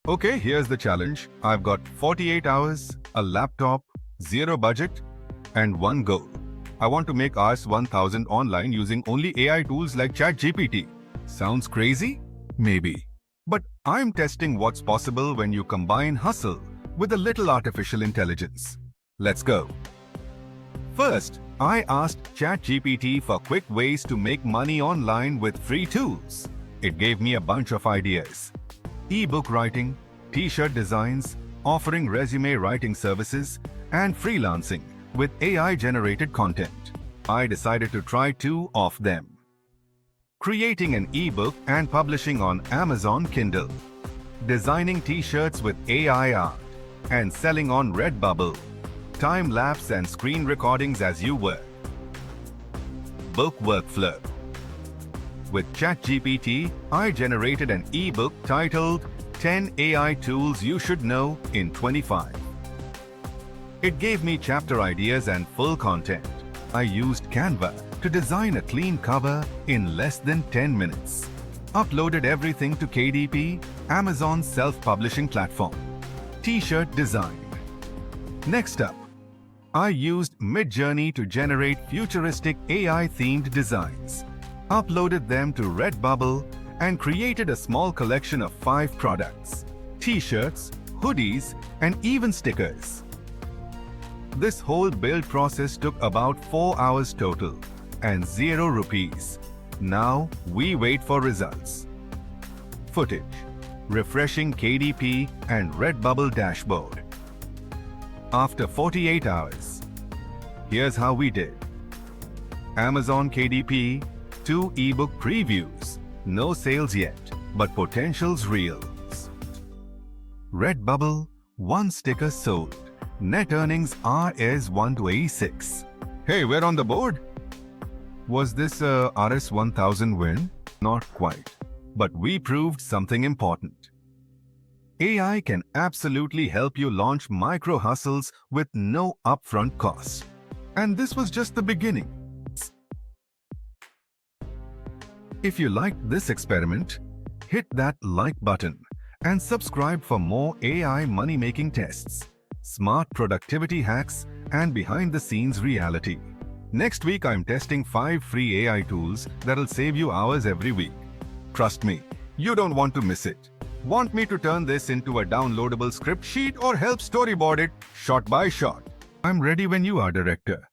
Okay, here's the challenge. I've got 48 hours, a laptop, zero budget, and one goal. I want to make Rs 1000 online using only AI tools like ChatGPT. Sounds crazy? Maybe. But I'm testing what's possible when you combine hustle with a little artificial intelligence. Let's go. First, I asked ChatGPT for quick ways to make money online with free tools. It gave me a bunch of ideas. E-book writing, t-shirt designs, offering resume writing services, and freelancing with AI-generated content. I decided to try two of them. Creating an e-book and publishing on Amazon Kindle. Designing t-shirts with AI art and selling on Redbubble. Time-lapse and screen recordings as you work. Book workflow. With ChatGPT, I generated an e-book titled 10 AI Tools You Should Know in 25. It gave me chapter ideas and full content. I used Canva to design a clean cover in less than 10 minutes. Uploaded everything to KDP, Amazon's self-publishing platform. T-shirt design. Next up, I used Midjourney to generate futuristic AI-themed designs. Uploaded them to Redbubble and created a small collection of 5 products: t-shirts, hoodies, and even stickers. This whole build process took about 4 hours total and 0 rupees. Now we wait for results. Footage. Refreshing KDP and Redbubble dashboard. After 48 hours. Here's how we did. Amazon KDP, 2 ebook previews. No sales yet, but potential's real. Redbubble, 1 sticker sold. Net earnings Rs 126. Hey, we're on the board. Was this a Rs 1000 win? Not quite. But we proved something important. AI can absolutely help you launch micro hustles with no upfront costs. And this was just the beginning. If you liked this experiment, hit that like button and subscribe for more AI money-making tests, smart productivity hacks, and behind-the-scenes reality. Next week, I'm testing 5 free AI tools that'll save you hours every week. Trust me, you don't want to miss it. Want me to turn this into a downloadable script sheet or help storyboard it shot by shot? I'm ready when you are, director.